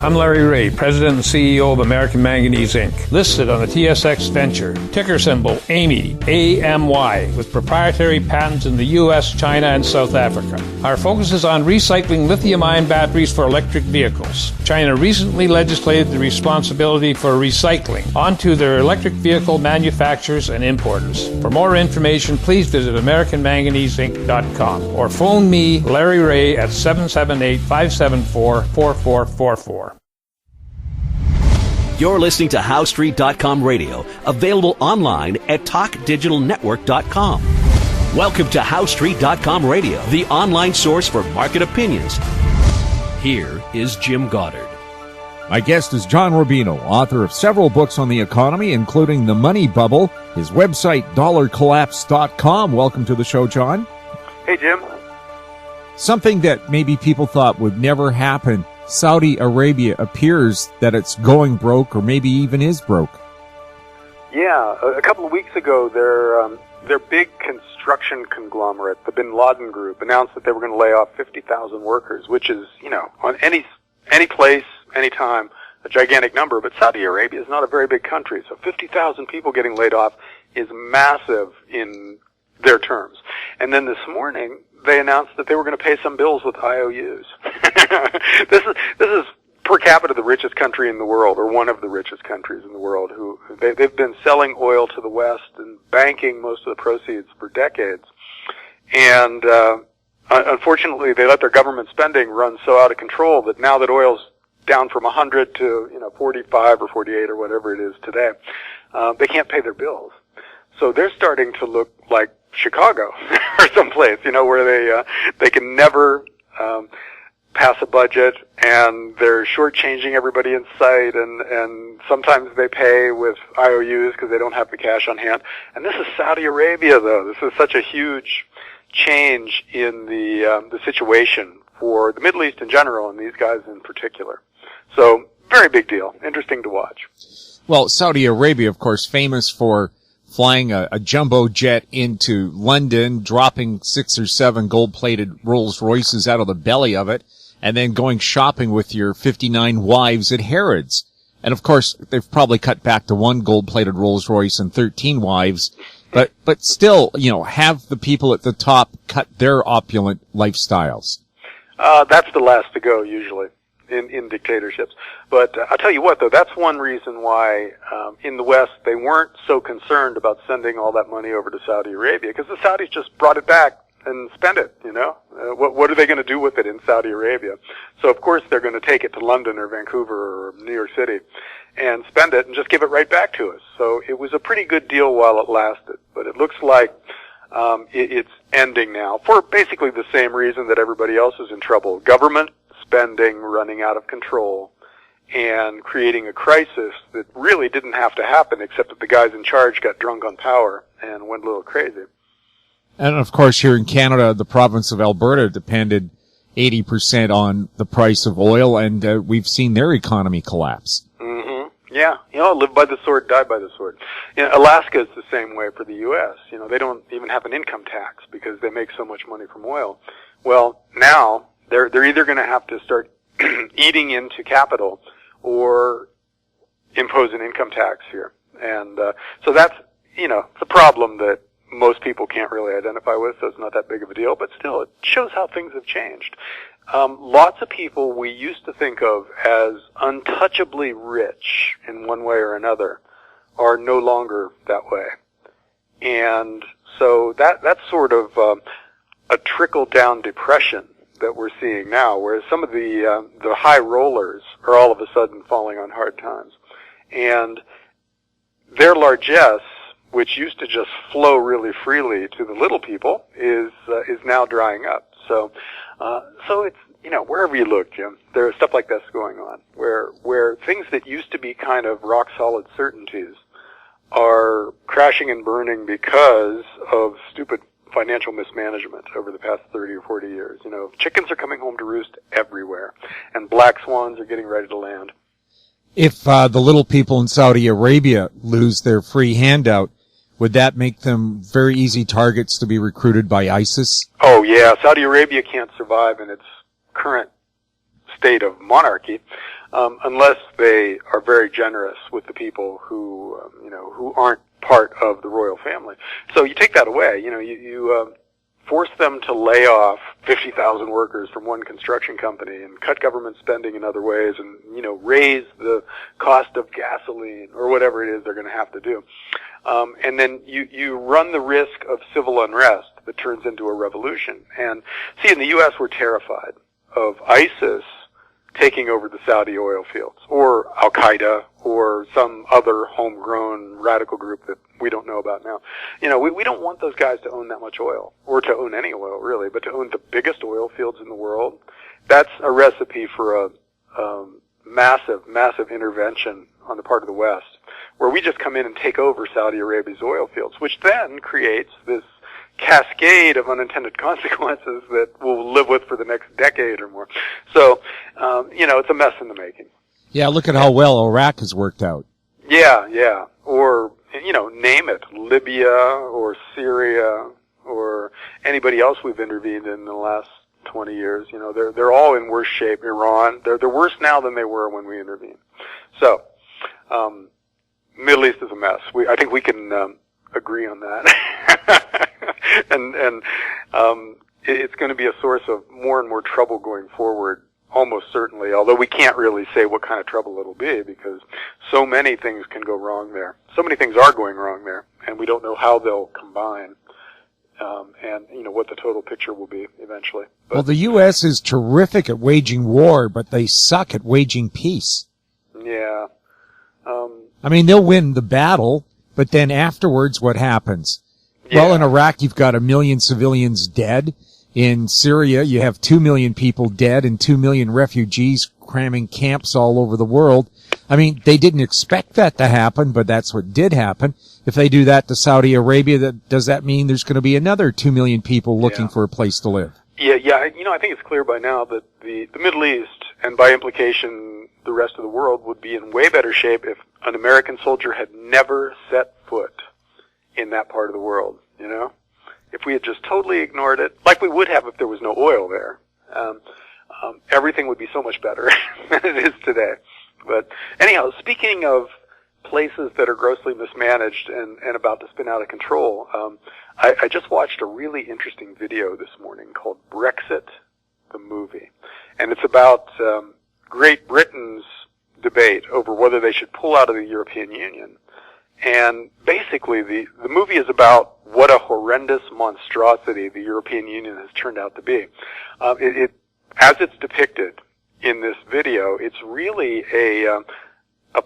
I'm Larry Ray, President and CEO of American Manganese Inc., listed on the TSX Venture, ticker symbol AMY, A-M-Y, with proprietary patents in the U.S., China, and South Africa. Our focus is on recycling lithium-ion batteries for electric vehicles. China recently legislated the responsibility for recycling onto their electric vehicle manufacturers and importers. For more information, please visit AmericanManganeseInc.com or phone me, Larry Ray, at 778-574-4444. You're listening to HowStreet.com radio, available online at TalkDigitalNetwork.com. Welcome to HowStreet.com radio, the online source for market opinions. Here is Jim Goddard. My guest is John Rubino, author of several books on the economy, including The Money Bubble, his website, dollarcollapse.com. Welcome to the show, John. Hey, Jim. Something that maybe people thought would never happen. Saudi Arabia appears that it's going broke, or maybe even is broke. Yeah, a couple of weeks ago, their big construction conglomerate, the Bin Laden Group, announced that they were going to lay off 50,000 workers, which is, on any place, any time, a gigantic number. But Saudi Arabia is not a very big country, so 50,000 people getting laid off is massive in their terms. And then this morning, they announced that they were going to pay some bills with IOUs. This is per capita the richest country in the world, or one of the richest countries in the world. They've been selling oil to the West and banking most of the proceeds for decades. And unfortunately, they let their government spending run so out of control that now that oil's down from 100 to 45 or 48 or whatever it is today, they can't pay their bills. So they're starting to look like Chicago or someplace, where they can never pass a budget, and they're shortchanging everybody in sight, and sometimes they pay with IOUs because they don't have the cash on hand. And this is Saudi Arabia, though. This is such a huge change in the situation for the Middle East in general, and these guys in particular. So, very big deal. Interesting to watch. Well, Saudi Arabia, of course, famous for flying a jumbo jet into London, dropping 6 or 7 gold-plated Rolls Royces out of the belly of it, and then going shopping with your 59 wives at Harrods. And of course, they've probably cut back to 1 gold-plated Rolls Royce and 13 wives, but still, have the people at the top cut their opulent lifestyles. That's the last to go, usually, in dictatorships. But I'll tell you what, though, that's one reason why in the West they weren't so concerned about sending all that money over to Saudi Arabia, because the Saudis just brought it back and spend it, What are they going to do with it in Saudi Arabia? So, of course, they're going to take it to London or Vancouver or New York City and spend it and just give it right back to us. So it was a pretty good deal while it lasted, but it looks like it's ending now for basically the same reason that everybody else is in trouble. Government spending running out of control and creating a crisis that really didn't have to happen, except that the guys in charge got drunk on power and went a little crazy. And of course, here in Canada, the province of Alberta depended 80% on the price of oil, and we've seen their economy collapse. Mm-hmm. Yeah, live by the sword, die by the sword. Alaska is the same way for the U.S. They don't even have an income tax because they make so much money from oil. Well, now they're either going to have to start eating into capital or impose an income tax here. And so that's, it's a problem that most people can't really identify with, so it's not that big of a deal, but still, it shows how things have changed. Lots of people we used to think of as untouchably rich in one way or another are no longer that way. And so that's sort of a trickle-down depression that we're seeing now, whereas some of the high rollers are all of a sudden falling on hard times. And their largesse, which used to just flow really freely to the little people, is now drying up. So it's, wherever you look, Jim, there's stuff like this going on, where things that used to be kind of rock solid certainties are crashing and burning because of stupid financial mismanagement over the past 30 or 40 years. Chickens are coming home to roost everywhere, and black swans are getting ready to land. If the little people in Saudi Arabia lose their free handout, would that make them very easy targets to be recruited by ISIS? Oh, yeah. Saudi Arabia can't survive in its current state of monarchy unless they are very generous with the people who, who aren't part of the royal family. So you take that away, you force them to lay off 50,000 workers from one construction company and cut government spending in other ways and, raise the cost of gasoline or whatever it is they're going to have to do. And then you run the risk of civil unrest that turns into a revolution. And see, in the U.S. we're terrified of ISIS taking over the Saudi oil fields, or Al-Qaeda, or some other homegrown radical group that we don't know about now. We don't want those guys to own that much oil, or to own any oil, really, but to own the biggest oil fields in the world. That's a recipe for a massive intervention on the part of the West, where we just come in and take over Saudi Arabia's oil fields, which then creates this cascade of unintended consequences that we'll live with for the next decade or more. So, it's a mess in the making. Yeah, look at how well Iraq has worked out. Yeah. Or, name it, Libya or Syria or anybody else we've intervened in the last 20 years. They're all in worse shape. Iran, they're worse now than they were when we intervened. So, Middle East is a mess. I think we can agree on that. and it's going to be a source of more and more trouble going forward, almost certainly, although we can't really say what kind of trouble it'll be because so many things can go wrong there. So many things are going wrong there, and we don't know how they'll combine. And what the total picture will be eventually. But, well, the U.S. is terrific at waging war, but they suck at waging peace. Yeah. They'll win the battle, but then afterwards, what happens? Yeah. Well, in Iraq, you've got 1 million civilians dead. In Syria, you have 2 million people dead and 2 million refugees cramming camps all over the world. They didn't expect that to happen, but that's what did happen. If they do that to Saudi Arabia, does that mean there's going to be another 2 million people looking for a place to live? Yeah. I think it's clear by now that the Middle East, and by implication the rest of the world, would be in way better shape if an American soldier had never set foot in that part of the world, If we had just totally ignored it, like we would have if there was no oil there, everything would be so much better than it is today. But anyhow, speaking of places that are grossly mismanaged and about to spin out of control, I just watched a really interesting video this morning called Brexit, the movie. And it's about Great Britain's debate over whether they should pull out of the European Union. And basically, the movie is about what a horrendous monstrosity the European Union has turned out to be. As it's depicted in this video, it's really a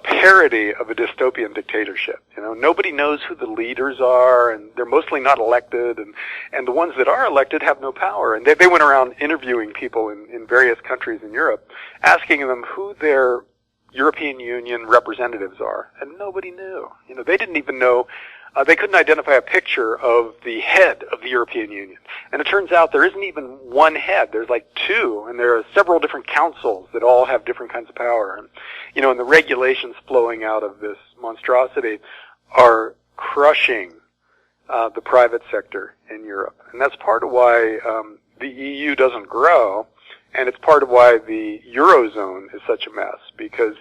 parody of a dystopian dictatorship. Nobody knows who the leaders are, and they're mostly not elected, and the ones that are elected have no power. And they went around interviewing people in various countries in Europe, asking them who their European Union representatives are, and nobody knew. They didn't even know. They couldn't identify a picture of the head of the European Union. And it turns out there isn't even one head. There's like two, and there are several different councils that all have different kinds of power. And, and the regulations flowing out of this monstrosity are crushing the private sector in Europe. And that's part of why the EU doesn't grow. And it's part of why the Eurozone is such a mess, because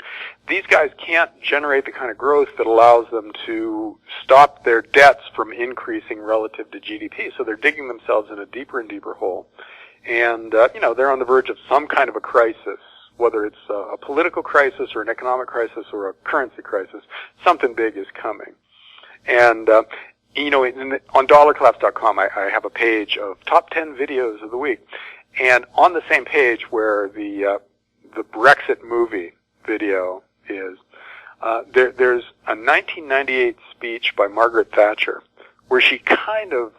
these guys can't generate the kind of growth that allows them to stop their debts from increasing relative to GDP. So they're digging themselves in a deeper and deeper hole. And, they're on the verge of some kind of a crisis, whether it's a political crisis or an economic crisis or a currency crisis. Something big is coming. And, on dollarclaps.com, I have a page of top 10 videos of the week. And on the same page where the Brexit movie video is, there's a 1998 speech by Margaret Thatcher where she kind of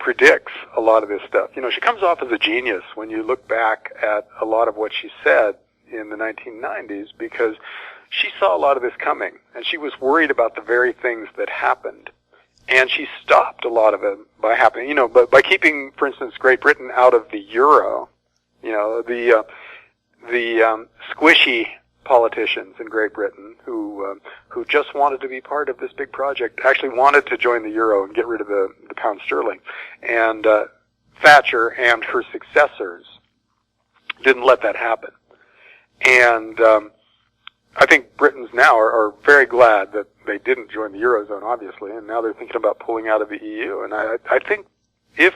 predicts a lot of this stuff. She comes off as a genius when you look back at a lot of what she said in the 1990s, because she saw a lot of this coming, and she was worried about the very things that happened. And she stopped a lot of it by happening, but by keeping, for instance, Great Britain out of the euro. The squishy politicians in Great Britain who just wanted to be part of this big project actually wanted to join the euro and get rid of the pound sterling. And Thatcher and her successors didn't let that happen. And I think Britons now are very glad that they didn't join the Eurozone, obviously, and now they're thinking about pulling out of the EU. And I think if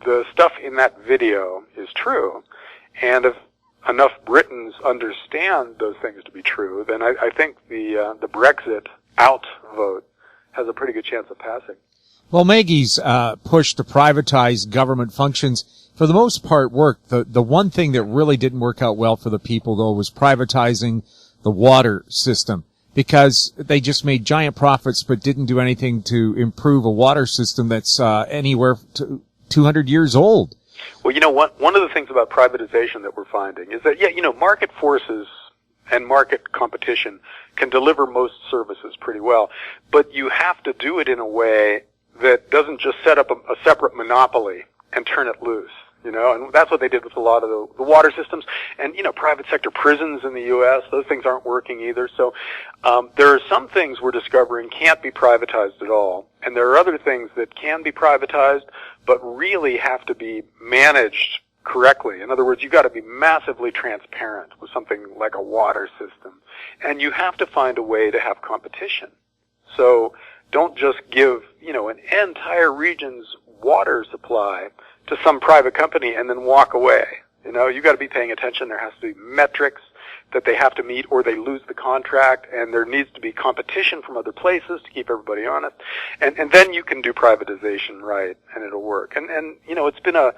the stuff in that video is true, and if enough Britons understand those things to be true, then I think the Brexit out vote has a pretty good chance of passing. Well, Maggie's push to privatize government functions, for the most part, worked. The one thing that really didn't work out well for the people, though, was privatizing the water system, because they just made giant profits but didn't do anything to improve a water system that's anywhere to 200 years old. Well, you know what? One of the things about privatization that we're finding is that, market forces and market competition can deliver most services pretty well, but you have to do it in a way that doesn't just set up a separate monopoly and turn it loose, and that's what they did with a lot of the water systems. And, private sector prisons in the U.S., those things aren't working either. So there are some things we're discovering can't be privatized at all, and there are other things that can be privatized but really have to be managed correctly. In other words, you've got to be massively transparent with something like a water system, and you have to find a way to have competition. So don't just give, an entire region's water supply to some private company and then walk away. You've got to be paying attention. There has to be metrics that they have to meet or they lose the contract, and there needs to be competition from other places to keep everybody honest. And then you can do privatization right, and it'll work. And it's been a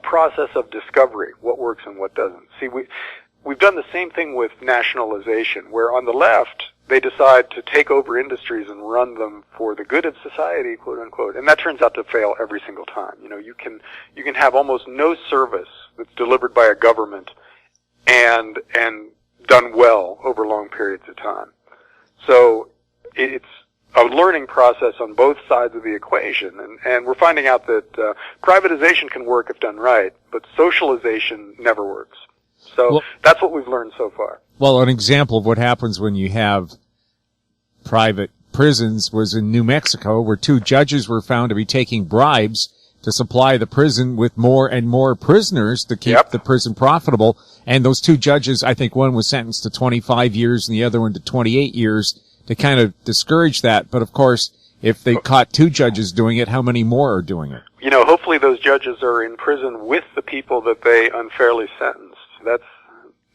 process of discovery, what works and what doesn't. See, we've done the same thing with nationalization, where on the left, they decide to take over industries and run them for the good of society, quote unquote, and that turns out to fail every single time. You can have almost no service that's delivered by a government and done well over long periods of time. So it's a learning process on both sides of the equation, and we're finding out that privatization can work if done right, but socialization never works. So that's what we've learned so far. Well, an example of what happens when you have private prisons was in New Mexico, where 2 judges were found to be taking bribes to supply the prison with more and more prisoners to keep the prison profitable. And those 2 judges, I think one was sentenced to 25 years and the other one to 28 years to kind of discourage that. But of course, if they caught 2 judges doing it, how many more are doing it? Hopefully those judges are in prison with the people that they unfairly sentenced.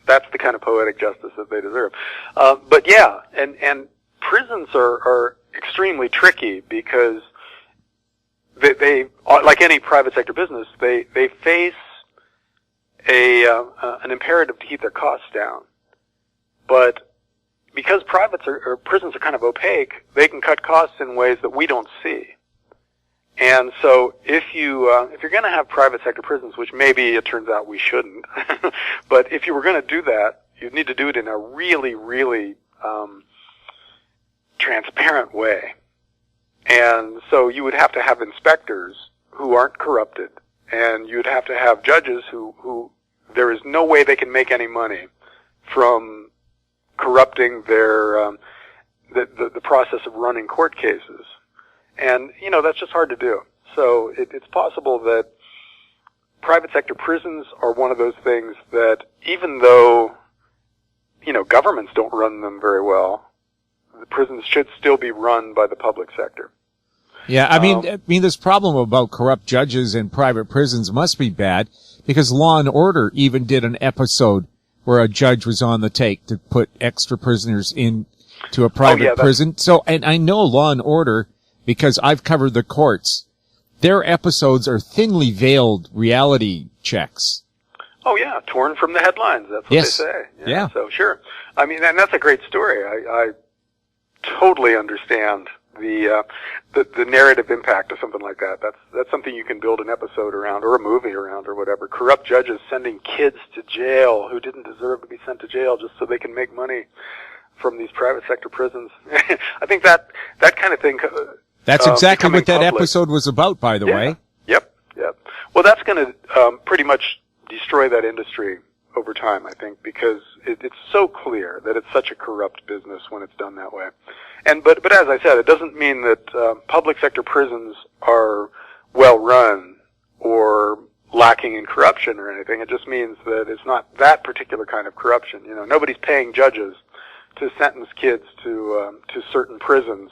That's the kind of poetic justice that they deserve. But yeah, and prisons are extremely tricky because they like any private sector business, they face an imperative to keep their costs down. But because prisons are kind of opaque, they can cut costs in ways that we don't see. And so if you're going to have private sector prisons, which maybe it turns out we shouldn't, but if you were going to do that, you'd need to do it in a really, really transparent way. And so you would have to have inspectors who aren't corrupted, and you'd have to have judges who there is no way they can make any money from corrupting their the process of running court cases. And, that's just hard to do. So it's possible that private sector prisons are one of those things that even though, governments don't run them very well, the prisons should still be run by the public sector. Yeah, I mean, this problem about corrupt judges in private prisons must be bad, because Law and Order even did an episode where a judge was on the take to put extra prisoners into a private prison. So, and I know Law and Order, because I've covered the courts, their episodes are thinly veiled reality checks. Oh yeah, torn from the headlines. That's what they say. Yeah. So sure. I mean, and that's a great story. I totally understand the narrative impact of something like that. That's something you can build an episode around or a movie around or whatever. Corrupt judges sending kids to jail who didn't deserve to be sent to jail just so they can make money from these private sector prisons. I think that kind of thing. That's exactly what that episode was about, by the way. Yep. Well, that's going to pretty much destroy that industry over time, I think, because it's so clear that it's such a corrupt business when it's done that way. But as I said, it doesn't mean that public sector prisons are well run or lacking in corruption or anything. It just means that it's not that particular kind of corruption. You know, nobody's paying judges to sentence kids to certain prisons,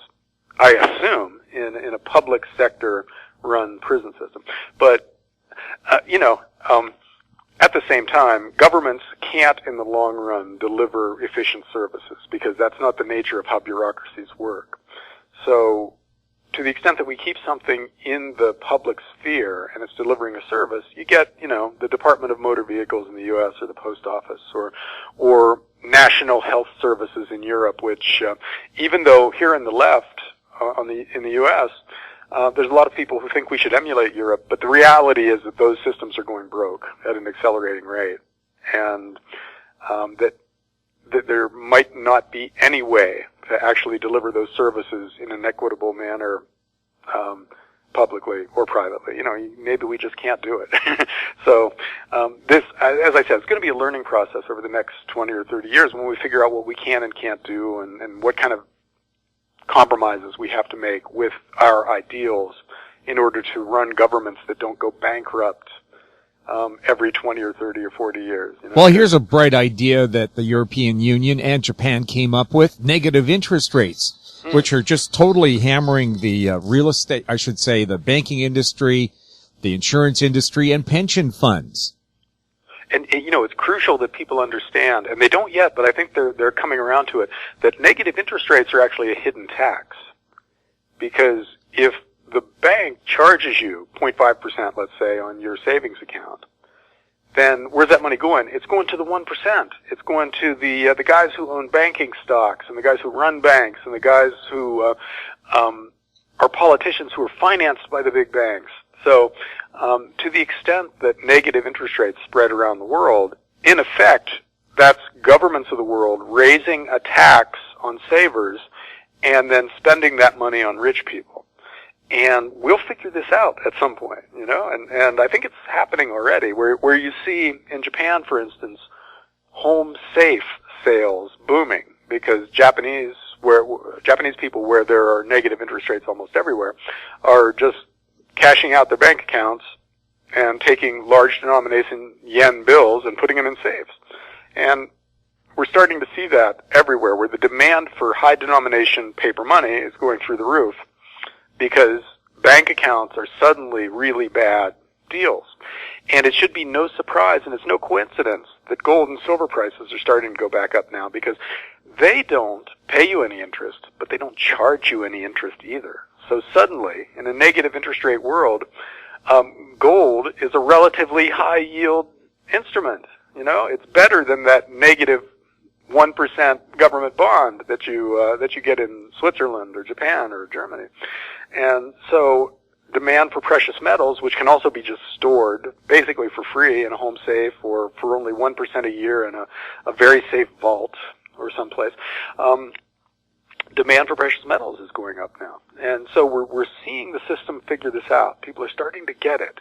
I assume, in a public sector run prison system. But at the same time, governments can't in the long run deliver efficient services because that's not the nature of how bureaucracies work. So to the extent that we keep something in the public sphere and it's delivering a service, you get, the Department of Motor Vehicles in the U.S. or the Post Office or National Health Services in Europe, which even though here in the left in the U.S., there's a lot of people who think we should emulate Europe, but the reality is that those systems are going broke at an accelerating rate, and that there might not be any way to actually deliver those services in an equitable manner, publicly or privately. Maybe we just can't do it. So this, as I said, it's going to be a learning process over the next 20 or 30 years when we figure out what we can and can't do and what kind of compromises we have to make with our ideals in order to run governments that don't go bankrupt every 20 or 30 or 40 years. Well, here's a bright idea that the European Union and Japan came up with: negative interest rates, which are just totally hammering the real estate, I should say, the banking industry, the insurance industry, and pension funds. And it's crucial that people understand, and they don't yet, but I think they're coming around to it, that negative interest rates are actually a hidden tax. Because if the bank charges you 0.5%, let's say, on your savings account, then where's that money going? It's going to the 1%. It's going to the guys who own banking stocks, and the guys who run banks, and the guys who are politicians who are financed by the big banks. So, to the extent that negative interest rates spread around the world, in effect, that's governments of the world raising a tax on savers and then spending that money on rich people. And we'll figure this out at some point, and I think it's happening already, where you see in Japan, for instance, home safe sales booming because Japanese people, where there are negative interest rates almost everywhere, are just cashing out their bank accounts and taking large denomination yen bills and putting them in safes. And we're starting to see that everywhere, where the demand for high denomination paper money is going through the roof because bank accounts are suddenly really bad deals. And it should be no surprise, and it's no coincidence, that gold and silver prices are starting to go back up now because they don't pay you any interest, but they don't charge you any interest either. So suddenly, in a negative interest rate world, gold is a relatively high yield instrument. It's better than that negative 1% government bond that you get in Switzerland or Japan or Germany. And so demand for precious metals, which can also be just stored basically for free in a home safe or for only 1% a year in a very safe vault or someplace, demand for precious metals is going up now. And so we're seeing the system figure this out. People are starting to get it,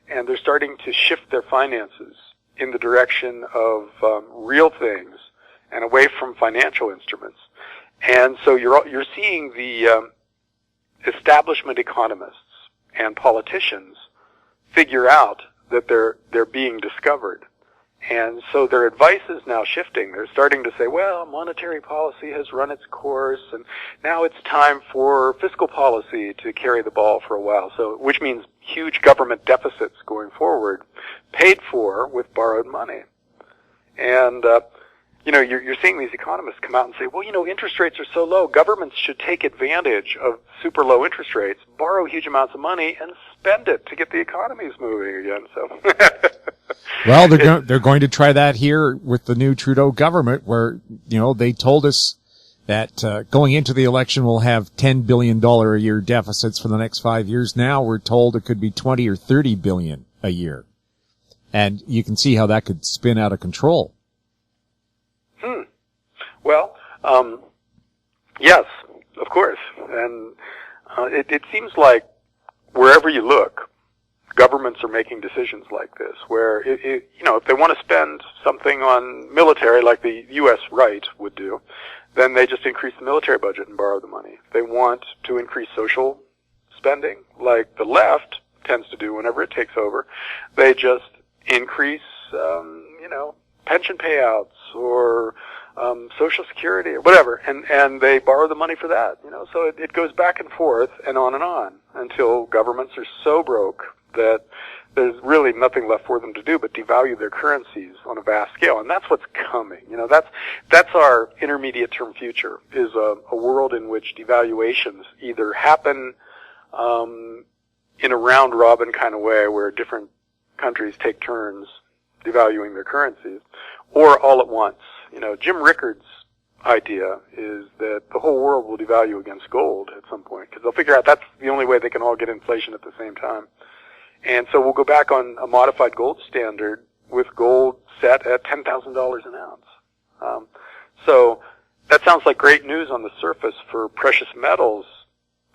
and they're starting to shift their finances in the direction of real things and away from financial instruments. And so you're seeing the establishment economists and politicians figure out that they're being discovered. And so their advice is now shifting. They're starting to say, well, monetary policy has run its course, and now it's time for fiscal policy to carry the ball for a while. So, which means huge government deficits going forward, paid for with borrowed money. And, you're seeing these economists come out and say, well, interest rates are so low, governments should take advantage of super low interest rates, borrow huge amounts of money, and spend it to get the economies moving again. So, well, they're going to try that here with the new Trudeau government, where they told us that going into the election we'll have $10 billion a year deficits for the next 5 years. Now we're told it could be 20 or 30 billion a year, and you can see how that could spin out of control. Well, yes, of course. And it seems like wherever you look, governments are making decisions like this, where, if they want to spend something on military like the U.S. right would do, then they just increase the military budget and borrow the money. If they want to increase social spending like the left tends to do whenever it takes over. They just increase, pension payouts or Social Security or whatever, and they borrow the money for that. So it goes back and forth and on until governments are so broke that there's really nothing left for them to do but devalue their currencies on a vast scale, and that's what's coming. That's our intermediate term future, is a world in which devaluations either happen in a round robin kind of way, where different countries take turns devaluing their currencies, or all at once. Jim Rickard's idea is that the whole world will devalue against gold at some point, because they'll figure out that's the only way they can all get inflation at the same time. And so we'll go back on a modified gold standard with gold set at $10,000 an ounce. So that sounds like great news on the surface for precious metals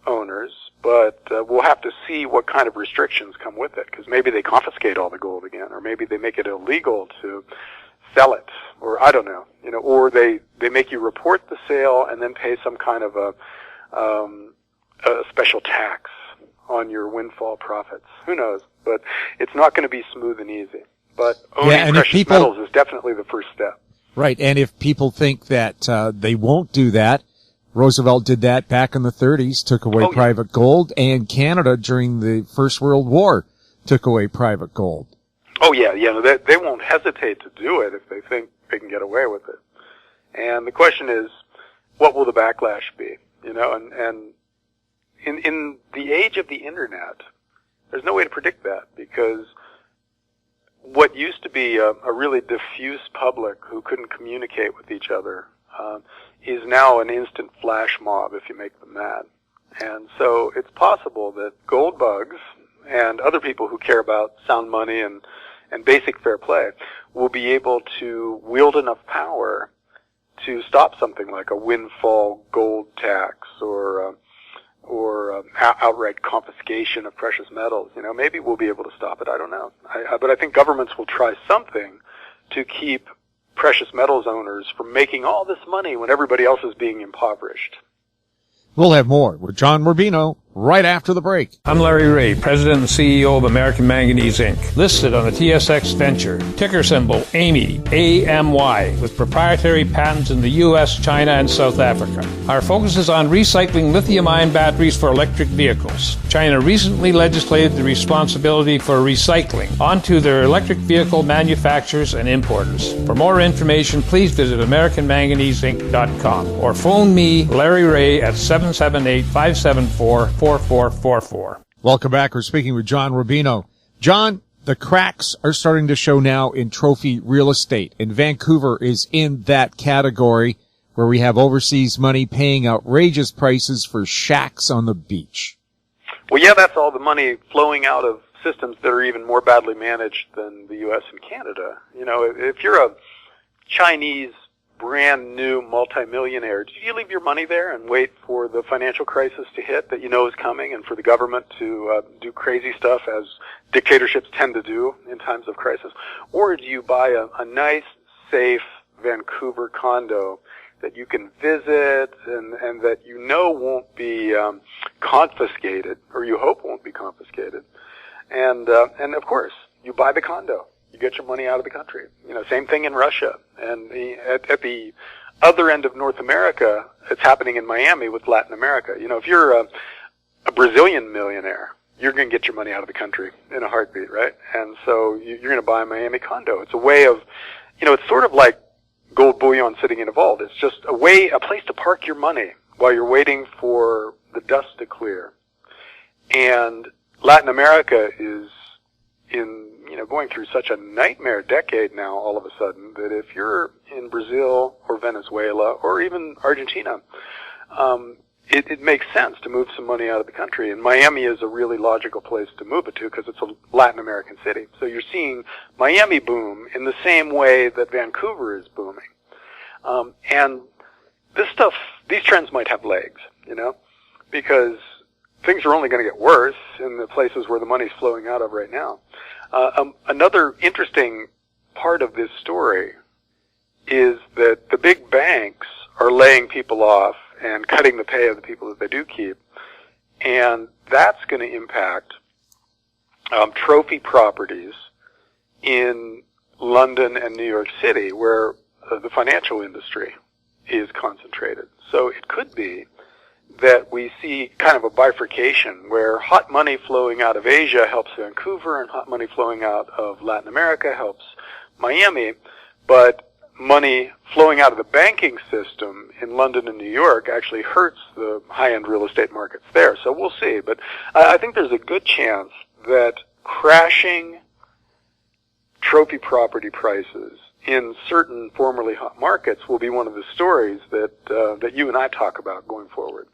owners, but we'll have to see what kind of restrictions come with it, because maybe they confiscate all the gold again, or maybe they make it illegal to sell it, or I don't know, or they make you report the sale and then pay some kind of a special tax on your windfall profits. Who knows? But it's not going to be smooth and easy. But owning precious metals is definitely the first step. Right, and if people think that they won't do that, Roosevelt did that back in the 30s, took away private gold, and Canada during the First World War took away private gold. Oh, yeah, they won't hesitate to do it if they think they can get away with it. And the question is, what will the backlash be? And in the age of the Internet, there's no way to predict that, because what used to be a really diffuse public who couldn't communicate with each other is now an instant flash mob if you make them mad. And so it's possible that gold bugs and other people who care about sound money and basic fair play will be able to wield enough power to stop something like a windfall gold tax or outright confiscation of precious metals. Maybe we'll be able to stop it. I don't know. But I think governments will try something to keep precious metals owners from making all this money when everybody else is being impoverished. We'll have more with John Rubino right after the break. I'm Larry Ray, President and CEO of American Manganese Inc., listed on the TSX Venture, ticker symbol AMY, A-M-Y, with proprietary patents in the U.S., China, and South Africa. Our focus is on recycling lithium-ion batteries for electric vehicles. China recently legislated the responsibility for recycling onto their electric vehicle manufacturers and importers. For more information, please visit AmericanManganeseInc.com or phone me, Larry Ray, at 778-574-4444. Welcome back. We're speaking with John Rubino. John, the cracks are starting to show now in trophy real estate, and Vancouver is in that category where we have overseas money paying outrageous prices for shacks on the beach. Well, yeah, that's all the money flowing out of systems that are even more badly managed than the U.S. and Canada. If you're a Chinese brand new multimillionaire, do you leave your money there and wait for the financial crisis to hit that is coming, and for the government to do crazy stuff as dictatorships tend to do in times of crisis? Or do you buy a nice, safe Vancouver condo that you can visit and that won't be confiscated, or you hope won't be confiscated? And of course, you buy the condo. You get your money out of the country. Same thing in Russia. And at the other end of North America, it's happening in Miami with Latin America. If you're a Brazilian millionaire, you're going to get your money out of the country in a heartbeat, right? And so you're going to buy a Miami condo. It's a way of, it's sort of like gold bullion sitting in a vault. It's just a place to park your money while you're waiting for the dust to clear. And Latin America is going through such a nightmare decade now, all of a sudden, that if you're in Brazil or Venezuela or even Argentina, it makes sense to move some money out of the country. And Miami is a really logical place to move it to because it's a Latin American city. So you're seeing Miami boom in the same way that Vancouver is booming. And these trends might have legs, because things are only going to get worse in the places where the money's flowing out of right now. Another interesting part of this story is that the big banks are laying people off and cutting the pay of the people that they do keep. And that's going to impact trophy properties in London and New York City where the financial industry is concentrated. So it could be that we see kind of a bifurcation where hot money flowing out of Asia helps Vancouver and hot money flowing out of Latin America helps Miami, but money flowing out of the banking system in London and New York actually hurts the high-end real estate markets there. So we'll see. But I think there's a good chance that crashing trophy property prices in certain formerly hot markets will be one of the stories that you and I talk about going forward.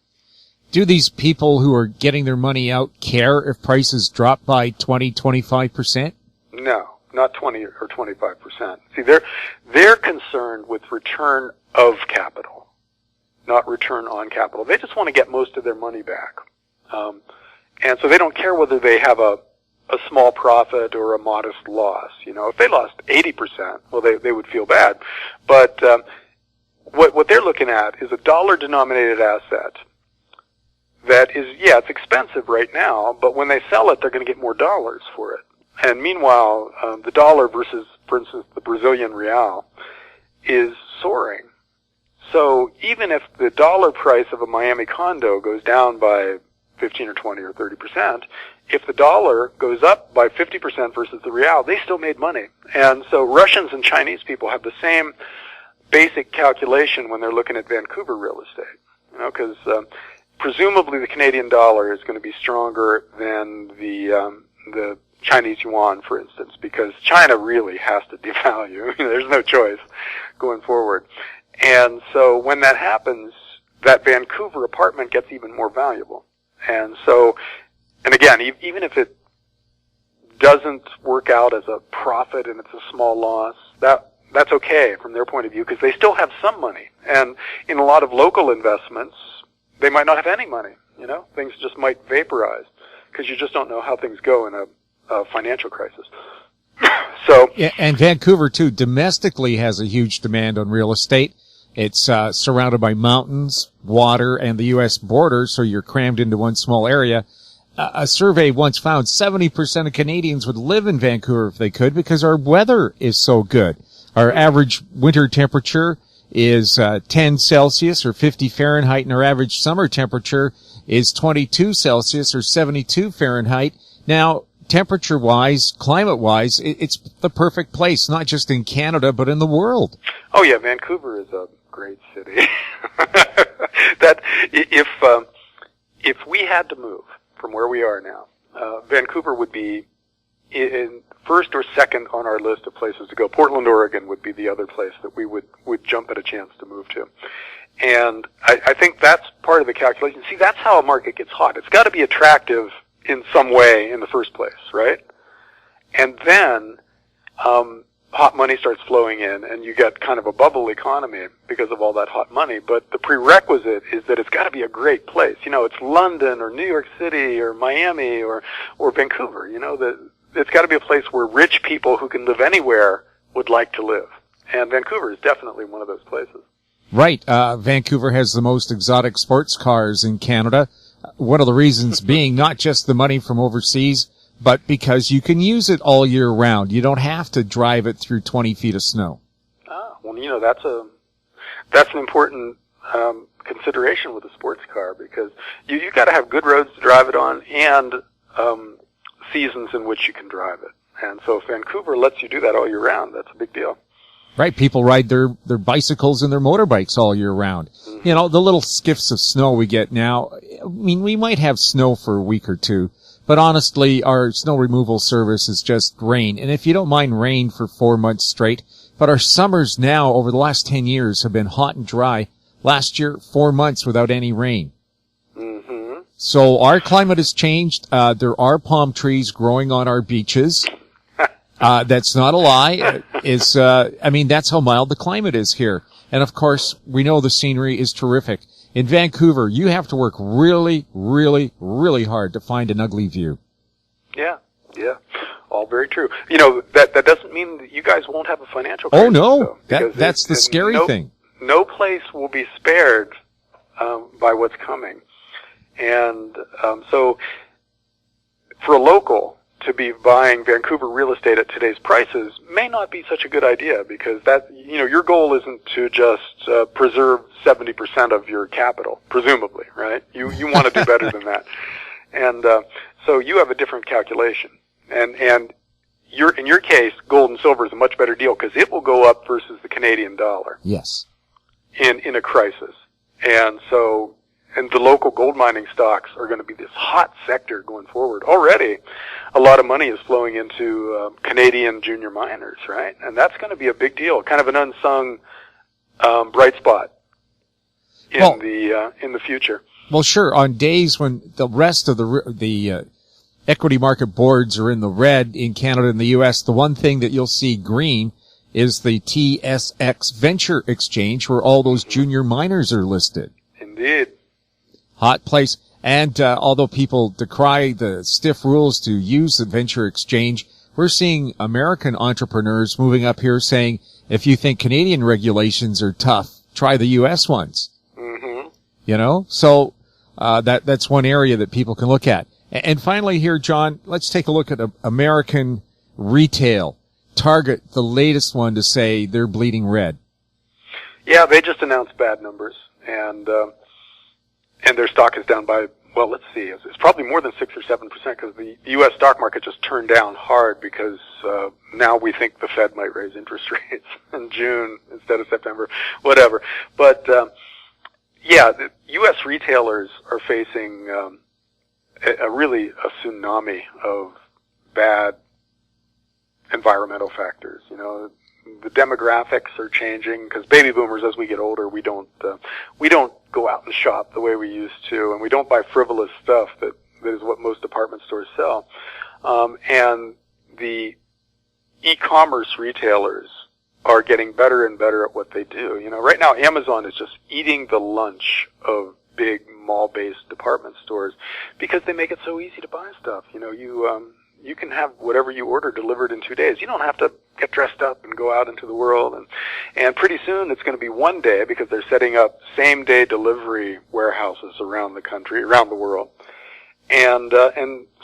Do these people who are getting their money out care if prices drop by 20-25%? No, not 20 or 25%. See, they're concerned with return of capital, not return on capital. They just want to get most of their money back. And so they don't care whether they have a small profit or a modest loss. You know, if they lost 80%, well, they would feel bad. But what they're looking at is a dollar-denominated asset that is, yeah, it's expensive right now, but when they sell it, they're going to get more dollars for it. And meanwhile, the dollar versus, for instance, the Brazilian real is soaring. So even if the dollar price of a Miami condo goes down by 15 or 20 or 30%, if the dollar goes up by 50% versus the real, they still made money. And so Russians and Chinese people have the same basic calculation when they're looking at Vancouver real estate. You know, because presumably the Canadian dollar is going to be stronger than the Chinese yuan, for instance, because China really has to devalue. There's no choice going forward. And so when that happens, that Vancouver apartment gets even more valuable. And so, and again, even if it doesn't work out as a profit and it's a small loss, that's okay from their point of view because they still have some money. And in a lot of local investments, they might not have any money. You know, things just might vaporize because you just don't know how things go in a financial crisis. So, yeah, and Vancouver too domestically has a huge demand on real estate. It's surrounded by mountains, water, and the U.S. border, so you're crammed into one small area. A survey once found 70% of Canadians would live in Vancouver if they could because our weather is so good. Our average winter temperature is 10 Celsius or 50 Fahrenheit, and our average summer temperature is 22 Celsius or 72 Fahrenheit. Now, temperature-wise, climate-wise, it's the perfect place, not just in Canada, but in the world. Oh yeah, Vancouver is a great city. That if we had to move from where we are now, Vancouver would be in first or second on our list of places to go. Portland, Oregon would be the other place that we would jump at a chance to move to. And I think that's part of the calculation. See, that's how a market gets hot. It's got to be attractive in some way in the first place, right? And then hot money starts flowing in, and you get kind of a bubble economy because of all that hot money. But the prerequisite is that it's got to be a great place. You know, it's London or New York City or Miami or Vancouver. You know, it's got to be a place where rich people who can live anywhere would like to live. And Vancouver is definitely one of those places. Right. Vancouver has the most exotic sports cars in Canada. One of the reasons being not just the money from overseas, but because you can use it all year round. You don't have to drive it through 20 feet of snow. Ah, well, you know, that's an important consideration with a sports car because you got to have good roads to drive it on and seasons in which you can drive it. And so if Vancouver lets you do that all year round, that's a big deal. Right, people ride their bicycles and their motorbikes all year round. Mm-hmm. You know, the little skiffs of snow we get now, I mean, we might have snow for a week or two, but honestly, our snow removal service is just rain. And if you don't mind rain for 4 months straight, but our summers now over the last 10 years have been hot and dry. Last year, 4 months without any rain. Mm-hmm. So our climate has changed. There are palm trees growing on our beaches. That's not a lie. I mean, that's how mild the climate is here. And of course, we know the scenery is terrific. In Vancouver, you have to work really, really, really hard to find an ugly view. Yeah. All very true. You know, that doesn't mean that you guys won't have a financial crisis. Oh no, that's the scary thing. No place will be spared, by what's coming. And, so, for a local to be buying Vancouver real estate at today's prices may not be such a good idea, because your goal isn't to just preserve 70% of your capital, presumably, right? You want to do better than that. And so you have a different calculation. And in your case, gold and silver is a much better deal because it will go up versus the Canadian dollar. Yes. In a crisis. And the local gold mining stocks are going to be this hot sector going forward. Already, a lot of money is flowing into Canadian junior miners, right? And that's going to be a big deal, kind of an unsung bright spot in the future. Well, sure. On days when the rest of the equity market boards are in the red in Canada and the U.S., the one thing that you'll see green is the TSX Venture Exchange, where all those junior miners are listed. Indeed. Hot place. And although people decry the stiff rules to use the Venture Exchange, we're seeing American entrepreneurs moving up here saying, if you think Canadian regulations are tough, try the U.S. ones. Mm-hmm. You know? So that's one area that people can look at. And finally here, John, let's take a look at American retail. Target, the latest one to say they're bleeding red. Yeah, they just announced bad numbers, and their stock is down by, well, let's see, it's probably more than 6 or 7% because the U.S. stock market just turned down hard because now we think the Fed might raise interest rates in June instead of September, whatever. But the U.S. retailers are facing a tsunami of bad environmental factors. You know, the demographics are changing because baby boomers, as we get older, we don't go out and shop the way we used to, and we don't buy frivolous stuff that is what most department stores sell. And the e-commerce retailers are getting better and better at what they do. You know, right now Amazon is just eating the lunch of big mall-based department stores because they make it so easy to buy stuff. You know, you can have whatever you order delivered in 2 days. You don't have to get dressed up and go out into the world. And pretty soon it's going to be one day because they're setting up same-day delivery warehouses around the country, around the world. And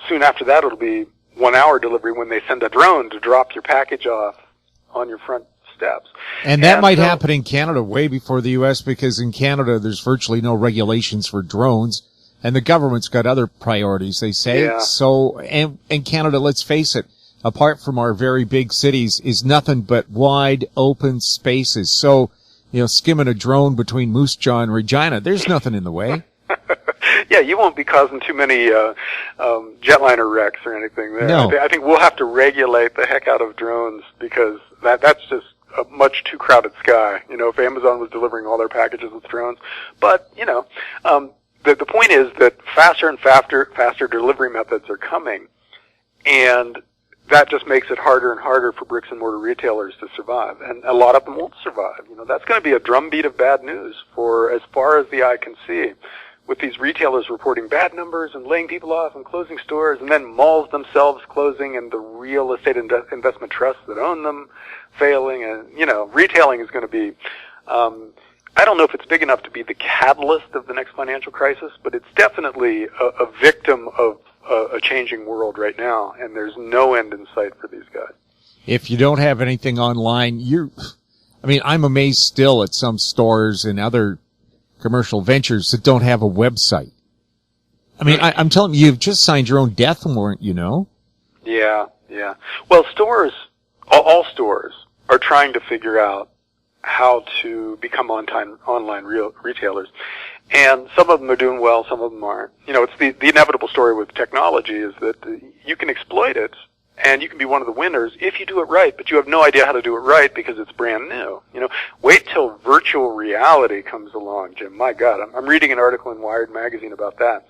soon after that it'll be 1 hour delivery when they send a drone to drop your package off on your front steps. And that might happen in Canada way before the U.S. because in Canada there's virtually no regulations for drones. And the government's got other priorities, they say. Yeah. So, and Canada, let's face it, apart from our very big cities, is nothing but wide open spaces. So, you know, skimming a drone between Moose Jaw and Regina, there's nothing in the way. Yeah, you won't be causing too many jetliner wrecks or anything there. No. I think we'll have to regulate the heck out of drones because that's just a much too crowded sky. You know, if Amazon was delivering all their packages with drones. But, you know, the point is that faster and faster delivery methods are coming, and that just makes it harder and harder for bricks and mortar retailers to survive, and a lot of them won't survive. You know, that's going to be a drumbeat of bad news for as far as the eye can see, with these retailers reporting bad numbers and laying people off and closing stores, and then malls themselves closing and the real estate investment trusts that own them failing, and, you know, retailing is going to be I don't know if it's big enough to be the catalyst of the next financial crisis, but it's definitely a victim of a changing world right now, and there's no end in sight for these guys. If you don't have anything online, I'm amazed still at some stores and other commercial ventures that don't have a website. I mean, I'm telling you, you've just signed your own death warrant, you know? Yeah. Well, all stores are trying to figure out how to become online retailers. And some of them are doing well, some of them aren't. You know, it's the inevitable story with technology is that you can exploit it and you can be one of the winners if you do it right, but you have no idea how to do it right because it's brand new. You know, wait till virtual reality comes along, Jim. My God, I'm reading an article in Wired magazine about that.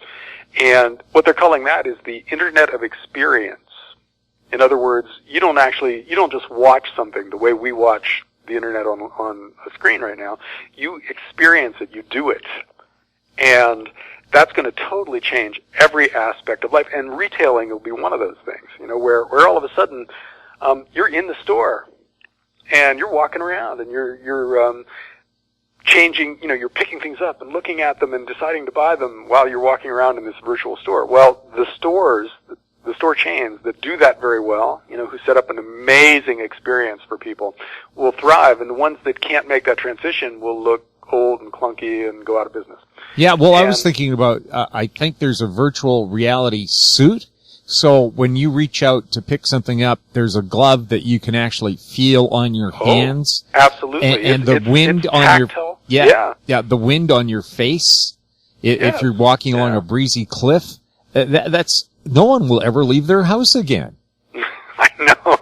And what they're calling that is the Internet of Experience. In other words, you don't just watch something the way we watch the internet on a screen right now. You experience it, you do it. And that's going to totally change every aspect of life. And retailing will be one of those things, you know, where all of a sudden, you're in the store and you're walking around and you're changing, you know, you're picking things up and looking at them and deciding to buy them while you're walking around in this virtual store. Well, the stores, the store chains that do that very well, who set up an amazing experience for people, will thrive, and the ones that can't make that transition will look old and clunky and go out of business. Yeah, well, I was thinking about, I think there's a virtual reality suit. So when you reach out to pick something up, there's a glove that you can actually feel on your hands. Absolutely. And the wind on tactile. your, the wind on your face. If you're walking along a breezy cliff, that's, no one will ever leave their house again. I know.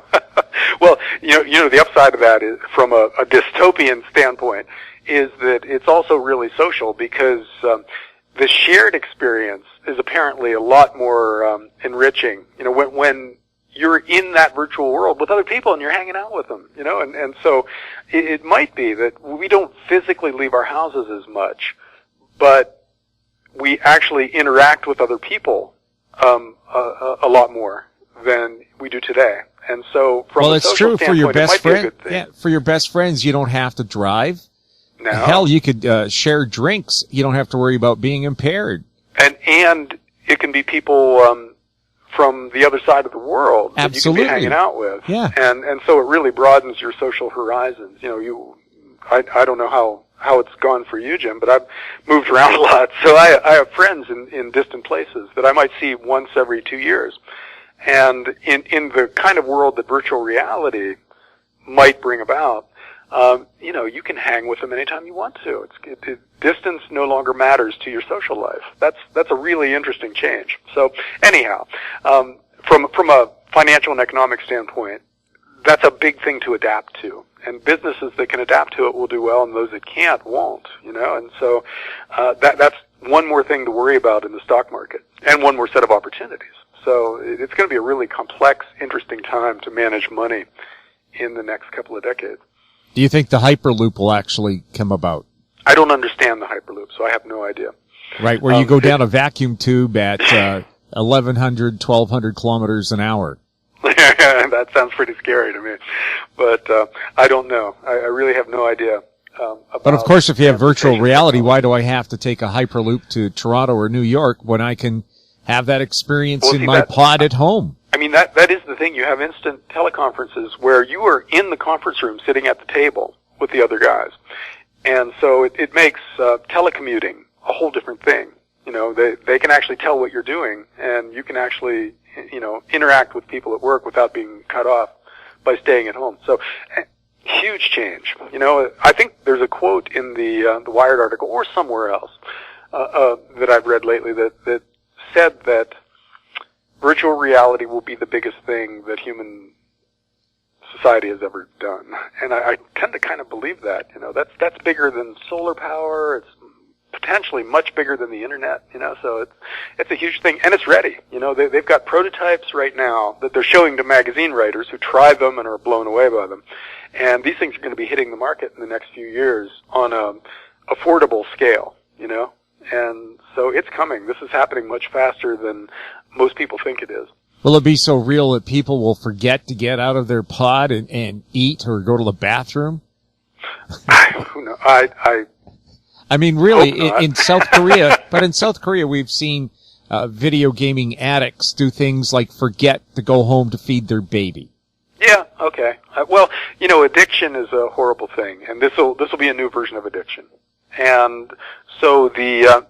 Well, the upside of that is, from a dystopian standpoint, is that it's also really social, because the shared experience is apparently a lot more enriching. When you're in that virtual world with other people and you're hanging out with them, and so it might be that we don't physically leave our houses as much, but we actually interact with other people a lot more than we do today. And so from a social standpoint, it might be a good thing. Yeah, for your best friends, you don't have to drive. No. Hell, you could share drinks. You don't have to worry about being impaired. And it can be people from the other side of the world that you can be hanging out with. Yeah. And so it really broadens your social horizons. I don't know how it's gone for you, Jim, but I've moved around a lot. So I have friends in distant places that I might see once every 2 years. And in the kind of world that virtual reality might bring about, you can hang with them anytime you want to. Distance no longer matters to your social life. That's a really interesting change. So anyhow, from a financial and economic standpoint, that's a big thing to adapt to. And businesses that can adapt to it will do well, and those that can't won't. And so that's one more thing to worry about in the stock market, and one more set of opportunities. So it's going to be a really complex, interesting time to manage money in the next couple of decades. Do you think the Hyperloop will actually come about? I don't understand the Hyperloop, so I have no idea. Right, where you go down a vacuum tube at 1,100, 1,200 kilometers an hour. That sounds pretty scary to me. But I don't know. I really have no idea. But of course, if you have virtual reality, why do I have to take a Hyperloop to Toronto or New York when I can have that experience in my pod at home? I mean, that is the thing. You have instant teleconferences where you are in the conference room sitting at the table with the other guys. And so it makes telecommuting a whole different thing. They can actually tell what you're doing, and you can actually, interact with people at work without being cut off by staying at home. So huge change. I think there's a quote in the Wired article or somewhere else that I've read lately that said that virtual reality will be the biggest thing that human society has ever done. And I tend to kind of believe that. That's bigger than solar power. It's potentially much bigger than the internet, so it's a huge thing, and it's ready. They've got prototypes right now that they're showing to magazine writers who try them and are blown away by them. And these things are going to be hitting the market in the next few years on a affordable scale, and so it's coming. This is happening much faster than most people think it is. Will it be so real that people will forget to get out of their pod and eat or go to the bathroom? Who knows? I mean, really, in South Korea, but in South Korea, we've seen video gaming addicts do things like forget to go home to feed their baby. Yeah, okay. Well, addiction is a horrible thing, and this will be a new version of addiction. And so the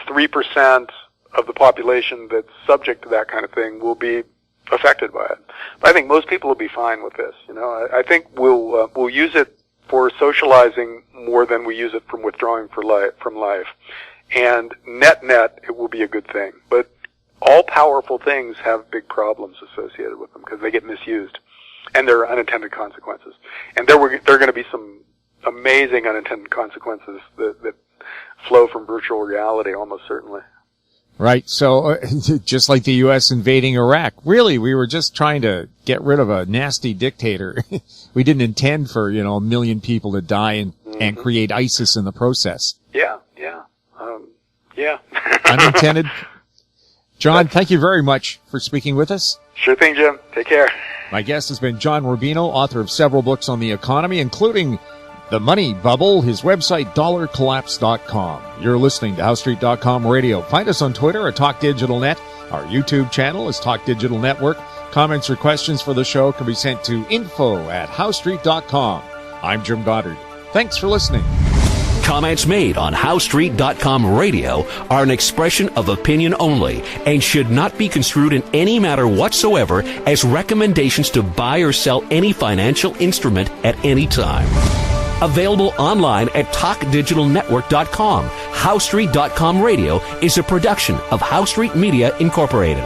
3% of the population that's subject to that kind of thing will be affected by it. But I think most people will be fine with this. I think we'll use it for socializing more than we use it from withdrawing from life. And net, it will be a good thing. But all powerful things have big problems associated with them because they get misused. And there are unintended consequences. And there are going to be some amazing unintended consequences that flow from virtual reality, almost certainly. Right. So, just like the U.S. invading Iraq, really, we were just trying to get rid of a nasty dictator. We didn't intend for, 1 million people to die and create ISIS in the process. Yeah. Unintended. John, thank you very much for speaking with us. Sure thing, Jim. Take care. My guest has been John Rubino, author of several books on the economy, including The Money Bubble, his website, dollarcollapse.com. You're listening to HowStreet.com radio. Find us on Twitter at Talk Digital Net. Our YouTube channel is Talk Digital Network. Comments or questions for the show can be sent to info@HowStreet.com. I'm Jim Goddard. Thanks for listening. Comments made on HowStreet.com radio are an expression of opinion only and should not be construed in any matter whatsoever as recommendations to buy or sell any financial instrument at any time. Available online at TalkDigitalNetwork.com. HowStreet.com radio is a production of HowStreet Media Incorporated.